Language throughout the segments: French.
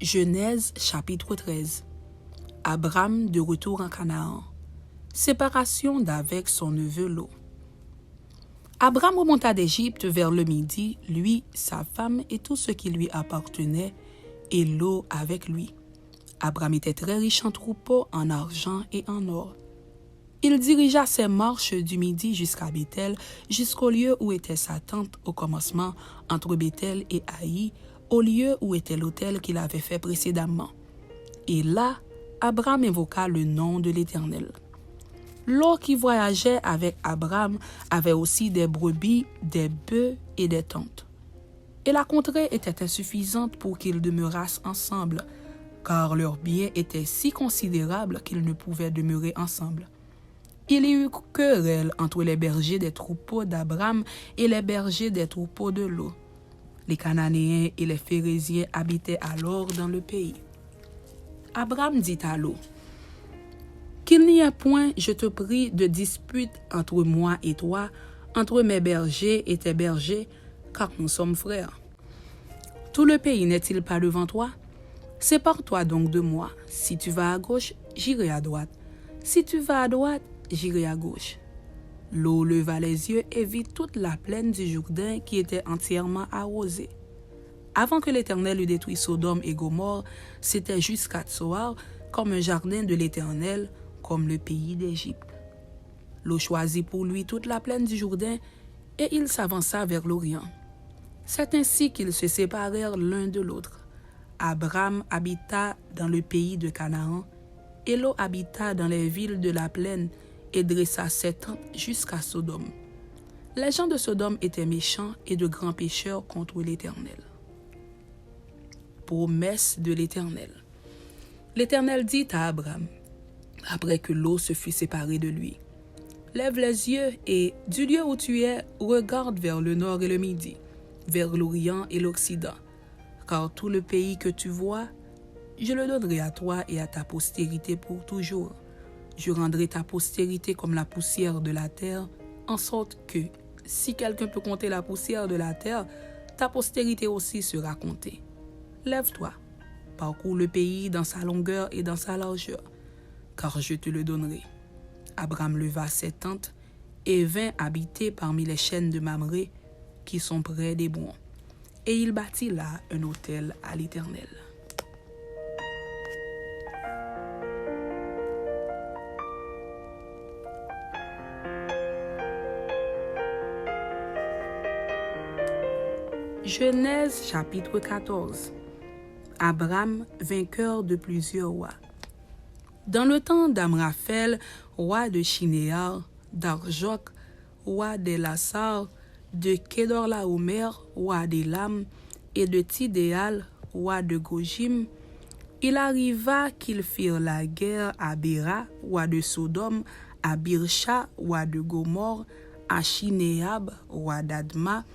Genèse chapitre 13. Abram de retour en Canaan. Séparation d'avec son neveu Lot. Abram remonta d'Égypte vers le midi, lui, sa femme et tout ce qui lui appartenait, et Lot avec lui. Abram était très riche en troupeaux, en argent et en or. Il dirigea ses marches du midi jusqu'à Béthel, jusqu'au lieu où était sa tente au commencement, entre Béthel et Haï, au lieu où était l'autel qu'il avait fait précédemment. Et là, Abram invoqua le nom de l'Éternel. Lot qui voyageait avec Abram avait aussi des brebis, des bœufs et des tentes. Et la contrée était insuffisante pour qu'ils demeurassent ensemble, car leurs biens étaient si considérables qu'ils ne pouvaient demeurer ensemble. Il y eut querelle entre les bergers des troupeaux d'Abram et les bergers des troupeaux de Lot. Les Cananéens et les Phérésiens habitaient alors dans le pays. Abram dit à Lot, « Qu'il n'y ait point, je te prie, de dispute entre moi et toi, entre mes bergers et tes bergers, car nous sommes frères. Tout le pays n'est-il pas devant toi? Sépare-toi donc de moi. Si tu vas à gauche, j'irai à droite. Si tu vas à droite, j'irai à gauche. » Lot leva les yeux et vit toute la plaine du Jourdain qui était entièrement arrosée. Avant que l'Éternel eût détruit Sodome et Gomorrhe, c'était jusqu'à Tsoar, comme un jardin de l'Éternel, comme le pays d'Égypte. Lot choisit pour lui toute la plaine du Jourdain, et il s'avança vers l'Orient. C'est ainsi qu'ils se séparèrent l'un de l'autre. Abram habita dans le pays de Canaan, et Lot habita dans les villes de la plaine, et dressa ses tentes jusqu'à Sodome. Les gens de Sodome étaient méchants et de grands pécheurs contre l'Éternel. Promesse de l'Éternel. L'Éternel dit à Abram, après que Lot se fut séparé de lui, « Lève les yeux et, du lieu où tu es, regarde vers le nord et le midi, vers l'Orient et l'Occident, car tout le pays que tu vois, je le donnerai à toi et à ta postérité pour toujours. Je rendrai ta postérité comme la poussière de la terre, en sorte que, si quelqu'un peut compter la poussière de la terre, ta postérité aussi sera comptée. Lève-toi, parcours le pays dans sa longueur et dans sa largeur, car je te le donnerai. » Abram leva ses tentes et vint habiter parmi les chênes de Mamré qui sont près d'Hébron. Et il bâtit là un autel à l'Éternel. Genèse chapitre 14. Abram, vainqueur de plusieurs rois. Dans le temps d'Amraphel, roi de Shinéar, d'Arjok, roi d'Elassar, de Kedorlaomer, roi d'Élam, et de Tidéal, roi de Gojim, il arriva qu'ils firent la guerre à Béra, roi de Sodome, à Birsha, roi de Gomorrhe, à Shinéab, roi d'Adma,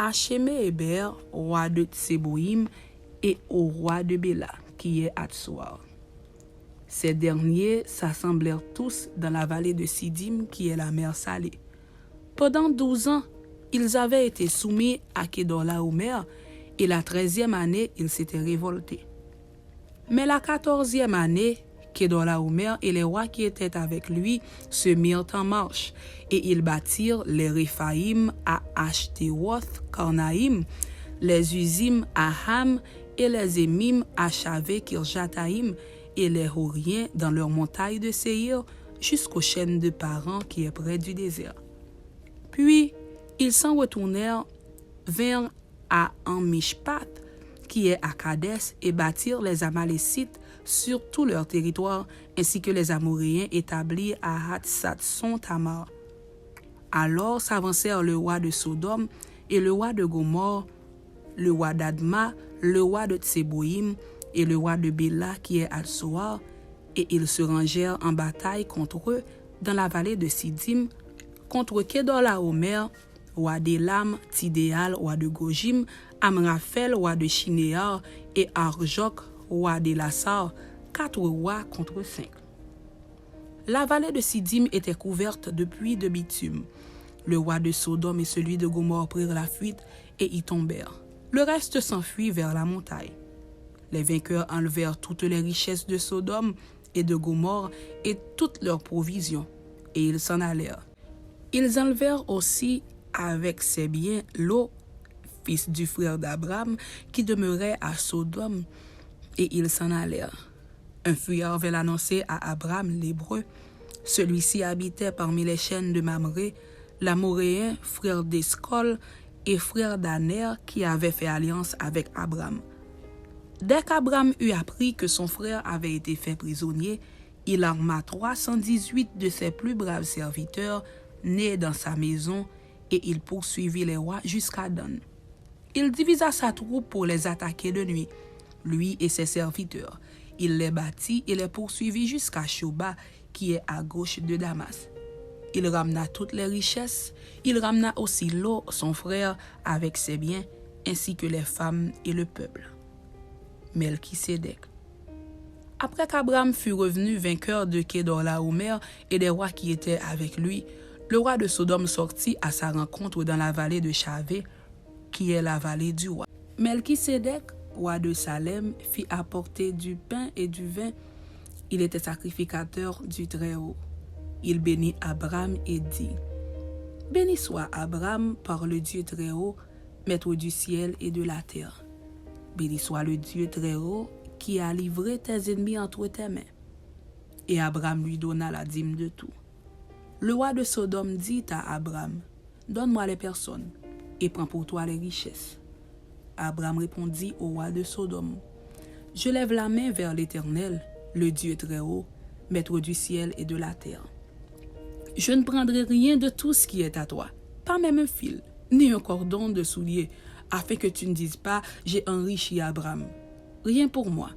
à Sheméhéber, roi de Tseboïm, et au roi de Béla, qui est à Tsoar. Ces derniers s'assemblèrent tous dans la vallée de Sidim, qui est la mer Salée. Pendant 12 ans, ils avaient été soumis à Kedorlaomer, et la 13e année, ils s'étaient révoltés. Mais la 14e année, Kedorlaomer et les rois qui étaient avec lui se mirent en marche, et ils bâtirent les Réphaïm à Ashteroth Karnaïm, les Uzim à Ham, et les Émim à Chavé Kirjataïm, et les Horiens dans leur montagne de Séhir, jusqu'aux chênes de Paran qui est près du désert. Puis, ils s'en retournèrent, vinrent à Mishpat, qui est à Kadès, et bâtirent les Amalécites sur tout leur territoire, ainsi que les Amoréens établis à Hatsatson Tamar. Alors s'avancèrent le roi de Sodome et le roi de Gomorrhe, le roi d'Adma, le roi de Tseboïm et le roi de Béla qui est à Tsoar, et ils se rangèrent en bataille contre eux dans la vallée de Sidim, contre Kedorlaomer, roi d'Élam, Tidéal, roi de Gojim, Amraphel, roi de Shinéar, et Arjok, roi d'Elassar, 4 rois contre 5. La vallée de Sidim était couverte de puits de bitume. Le roi de Sodome et celui de Gomorrhe prirent la fuite et y tombèrent. Le reste s'enfuit vers la montagne. Les vainqueurs enlevèrent toutes les richesses de Sodome et de Gomorrhe et toutes leurs provisions, et ils s'en allèrent. Ils enlevèrent aussi avec ses biens Lot, fils du frère d'Abraham, qui demeurait à Sodome, et ils s'en allèrent. Un fuyard vint l'annoncer à Abraham l'Hébreu. Celui-ci habitait parmi les chaînes de Mamré, l'Amoréen, frère d'Escol et frère d'Aner, qui avait fait alliance avec Abraham. Dès qu'Abraham eut appris que son frère avait été fait prisonnier, il arma 318 de ses plus braves serviteurs, nés dans sa maison, et il poursuivit les rois jusqu'à Dan. Il divisa sa troupe pour les attaquer de nuit, lui et ses serviteurs. Il les battit et les poursuivit jusqu'à Shoba, qui est à gauche de Damas. Il ramena toutes les richesses. Il ramena aussi Lot, son frère, avec ses biens, ainsi que les femmes et le peuple. Melchisédek. Après qu'Abraham fut revenu vainqueur de Kedorlaomer et des rois qui étaient avec lui, le roi de Sodome sortit à sa rencontre dans la vallée de Chavé, qui est la vallée du roi. Melchisédek, roi de Salem, fit apporter du pain et du vin. Il était sacrificateur du Très-Haut. Il bénit Abraham et dit: « Béni soit Abraham par le Dieu Très-Haut, maître du ciel et de la terre. Béni soit le Dieu Très-Haut qui a livré tes ennemis entre tes mains. » Et Abraham lui donna la dîme de tout. Le roi de Sodome dit à Abraham: « Donne-moi les personnes et prends pour toi les richesses. » Abraham répondit au roi de Sodome: « Je lève la main vers l'Éternel, le Dieu Très-Haut, maître du ciel et de la terre. Je ne prendrai rien de tout ce qui est à toi, pas même un fil, ni un cordon de soulier, afin que tu ne dises pas: j'ai enrichi Abraham. Rien pour moi.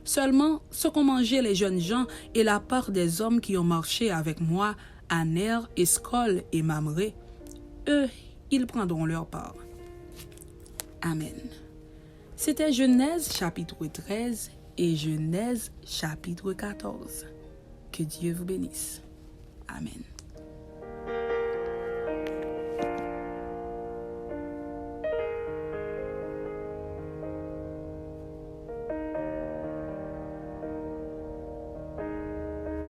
Seulement ce qu'ont mangé les jeunes gens et la part des hommes qui ont marché avec moi, Aner, Escol et Mamré, eux, ils prendront leur part. » Amen. C'était Genèse chapitre 13 et Genèse chapitre 14. Que Dieu vous bénisse. Amen.